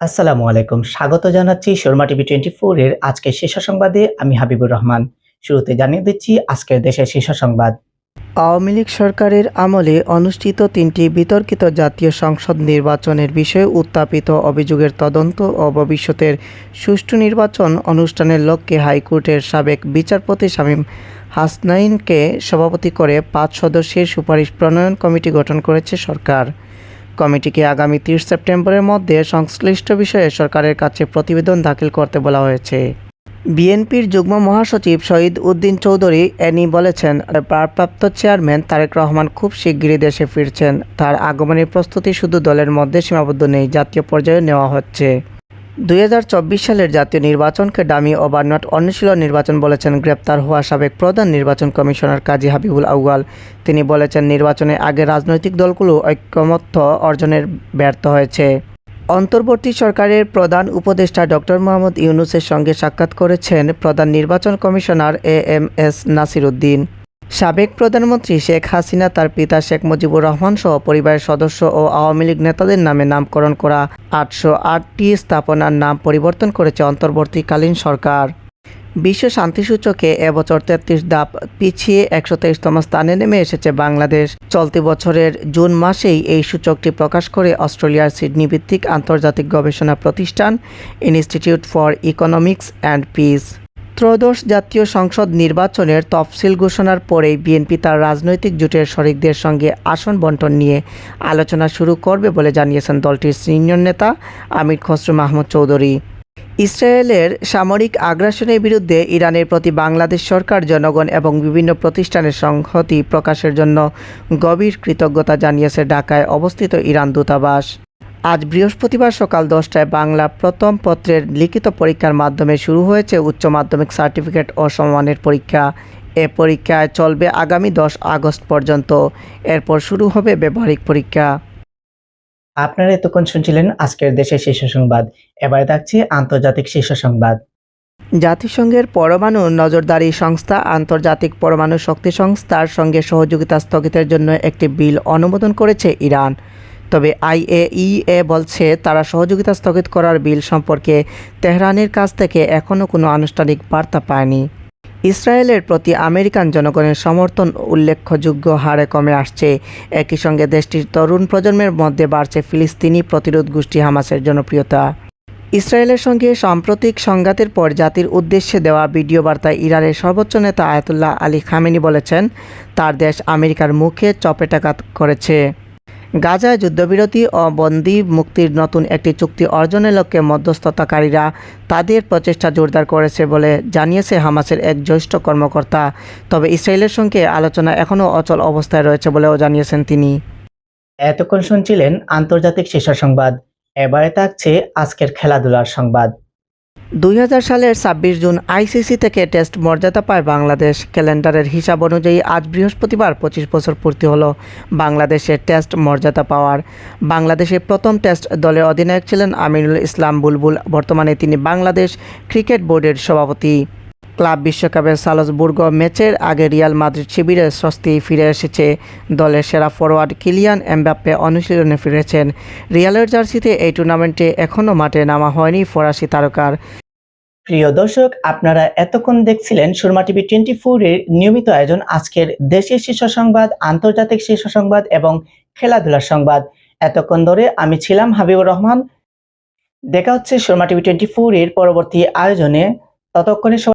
আসসালামু আলাইকুম। স্বাগত জানাচ্ছি শর্মা টিভি 24 এর আজকের শীর্ষ সংবাদে। আমি হাবিবুর রহমান। শুরুতে জানিয়ে দিচ্ছি আজকের দেশের শীর্ষ সংবাদ। আওয়ামী লীগ সরকারের আমলে অনুষ্ঠিত তিনটি বিতর্কিত জাতীয় সংসদ নির্বাচনের বিষয়ে উত্থাপিত অভিযোগের তদন্ত ও ভবিষ্যতের সুষ্ঠু নির্বাচন অনুষ্ঠানের লক্ষ্যে হাইকোর্টের সাবেক বিচারপতি শামীম হাসনাইনকে সভাপতি করে 5 সদস্যের সুপারিশ প্রণয়ন কমিটি গঠন করেছে সরকার। কমিটিকে আগামী 30 সেপ্টেম্বরের মধ্যে সংশ্লিষ্ট বিষয়ে সরকারের কাছে প্রতিবেদন দাখিল করতে বলা হয়েছে। বিএনপির যুগ্ম মহাসচিব শহীদ উদ্দিন চৌধুরী এনি বলেছেন, ভারপ্রাপ্ত চেয়ারম্যান তারেক রহমান খুব শিগগিরই দেশে ফিরছেন। তার আগমনের প্রস্তুতি শুধু দলের মধ্যে সীমাবদ্ধ নেই, জাতীয় পর্যায়ে নেওয়া হচ্ছে। 2024 সালের জাতীয় নির্বাচনকে ডামি ও বানোয়াট অনুশীলন নির্বাচন বলেছেন গ্রেপ্তার হওয়া সাবেক প্রধান নির্বাচন কমিশনার কাজী হাবিবুল আউয়াল। তিনি বলেছেন, নির্বাচনের আগে রাজনৈতিক দলগুলো ঐকমত্য অর্জনের ব্যর্থ হয়েছে। অন্তর্বর্তী সরকারের প্রধান উপদেষ্টা ডক্টর মোহাম্মদ ইউনূসের সঙ্গে সাক্ষাৎ করেছেন প্রধান নির্বাচন কমিশনার এএমএস নাসির উদ্দিন। সাবেক প্রধানমন্ত্রী শেখ হাসিনা তার পিতা শেখ মুজিবুর রহমান সহ পরিবারের সদস্য ও আওয়ামী লীগ নেতাদের নামে নামকরণ করা 808টি স্থাপনার নাম পরিবর্তন করেছে অন্তর্বর্তীকালীন সরকার। বিশ্ব শান্তিসূচকে এবছর 33 ধাপ পিছিয়ে 123তম স্থানে নেমে এসেছে বাংলাদেশ। চলতি বছরের জুন মাসেই এই সূচকটি প্রকাশ করে অস্ট্রেলিয়ার সিডনি ভিত্তিক আন্তর্জাতিক গবেষণা প্রতিষ্ঠান institute for economics and piece. ত্রয়োদশ জাতীয় সংসদ নির্বাচনের তফসিল ঘোষণার পরেই বিএনপি তার রাজনৈতিক জোটের শরিকদের সঙ্গে আসন বণ্টন নিয়ে আলোচনা শুরু করবে বলে জানিয়েছেন দলটির সিনিয়র নেতা আমির খসরু মাহমুদ চৌধুরী। ইসরায়েলের সামরিক আগ্রাসনের বিরুদ্ধে ইরানের প্রতি বাংলাদেশ সরকার, জনগণ এবং বিভিন্ন প্রতিষ্ঠানের সংহতি প্রকাশের জন্য গভীর কৃতজ্ঞতা জানিয়েছে ঢাকায় অবস্থিত ইরান দূতাবাস। আজ বৃহস্পতিবার সকাল 10টায় বাংলা প্রথম পত্রের লিখিত পরীক্ষার মাধ্যমে শুরু হয়েছে উচ্চ মাধ্যমিক সার্টিফিকেট ও সমমানের পরীক্ষা। এ পরীক্ষায় চলবে আগামী 10 আগস্ট পর্যন্ত। এরপর শুরু হবে ব্যবহারিক পরীক্ষা। আপনারা এতক্ষণ শুনছিলেন আজকের দেশের শীর্ষ সংবাদ। এবারে থাকছে আন্তর্জাতিক শীর্ষ সংবাদ। জাতিসংঘের পরমাণু নজরদারি সংস্থা আন্তর্জাতিক পরমাণু শক্তি সংস্থার সঙ্গে সহযোগিতা স্থগিতের জন্য একটি বিল অনুমোদন করেছে ইরান। তবে আইএইএ বলছে, তারা সহযোগিতা স্থগিত করার বিল সম্পর্কে তেহরানের কাছ থেকে এখনও কোনো আনুষ্ঠানিক বার্তা পায়নি। ইসরায়েলের প্রতি আমেরিকান জনগণের সমর্থন উল্লেখযোগ্য হারে কমে আসছে। একই সঙ্গে দেশটির তরুণ প্রজন্মের মধ্যে বাড়ছে ফিলিস্তিনি প্রতিরোধ গোষ্ঠী হামাসের জনপ্রিয়তা। ইসরায়েলের সঙ্গে সাম্প্রতিক সংঘাতের পর জাতির উদ্দেশ্যে দেওয়া ভিডিও বার্তায় ইরানের সর্বোচ্চ নেতা আয়াতুল্লাহ আলী খামেনি বলেছেন, তার দেশ আমেরিকার মুখে চপেটাঘাত করেছে। গাজায় যুদ্ধবিরতি ও বন্দী মুক্তির নতুন একটি চুক্তি অর্জনের লক্ষ্যে মধ্যস্থতাকারীরা তাদের প্রচেষ্টা জোরদার করেছে বলে জানিয়েছে হামাসের এক জ্যেষ্ঠ কর্মকর্তা। তবে ইসরায়েলের সঙ্গে আলোচনা এখনও অচল অবস্থায় রয়েছে বলেও জানিয়েছেন তিনি। এতক্ষণ শুনছিলেন আন্তর্জাতিক শীর্ষ সংবাদ। এবারে থাকছে আজকের খেলাধুলার সংবাদ। 2000 সালের 26 জুন আইসিসি থেকে টেস্ট মর্যাদা পায় বাংলাদেশ। ক্যালেন্ডারের হিসাব অনুযায়ী আজ বৃহস্পতিবার 25 বছর পূর্তি হলো বাংলাদেশের টেস্ট মর্যাদা পাওয়ার। বাংলাদেশের প্রথম টেস্ট দলের অধিনায়ক ছিলেন আমিনুল ইসলাম বুলবুল। বর্তমানে তিনি বাংলাদেশ ক্রিকেট বোর্ডের সভাপতি। ক্লাব বিশ্বকাপের সালজবুর্গ ম্যাচের আগে রিয়াল মাদ্রিদ শিবিরে স্বস্তি ফিরে এসেছে। দলের সেরা ফরোয়ার্ড কিলিয়ান এমবাপ্পে অনুশীলনে ফিরেছেন। রিয়ালের জার্সিতে এই টুর্নামেন্টে এখনও মাঠে নামা হয়নি ফরাসি তারকার। প্রিয় দর্শক, আপনারা এতক্ষণ দেখছিলেন শর্মা টিভি 24 এর নিয়মিত আয়োজন আজকের দেশের শীর্ষ সংবাদ, আন্তর্জাতিক শীর্ষ সংবাদ এবং খেলাধুলার সংবাদ। এতক্ষণ ধরে আমি ছিলাম হাবিবুর রহমান। দেখা হচ্ছে শর্মা টিভি 24 এর পরবর্তী আয়োজনে। ততক্ষণে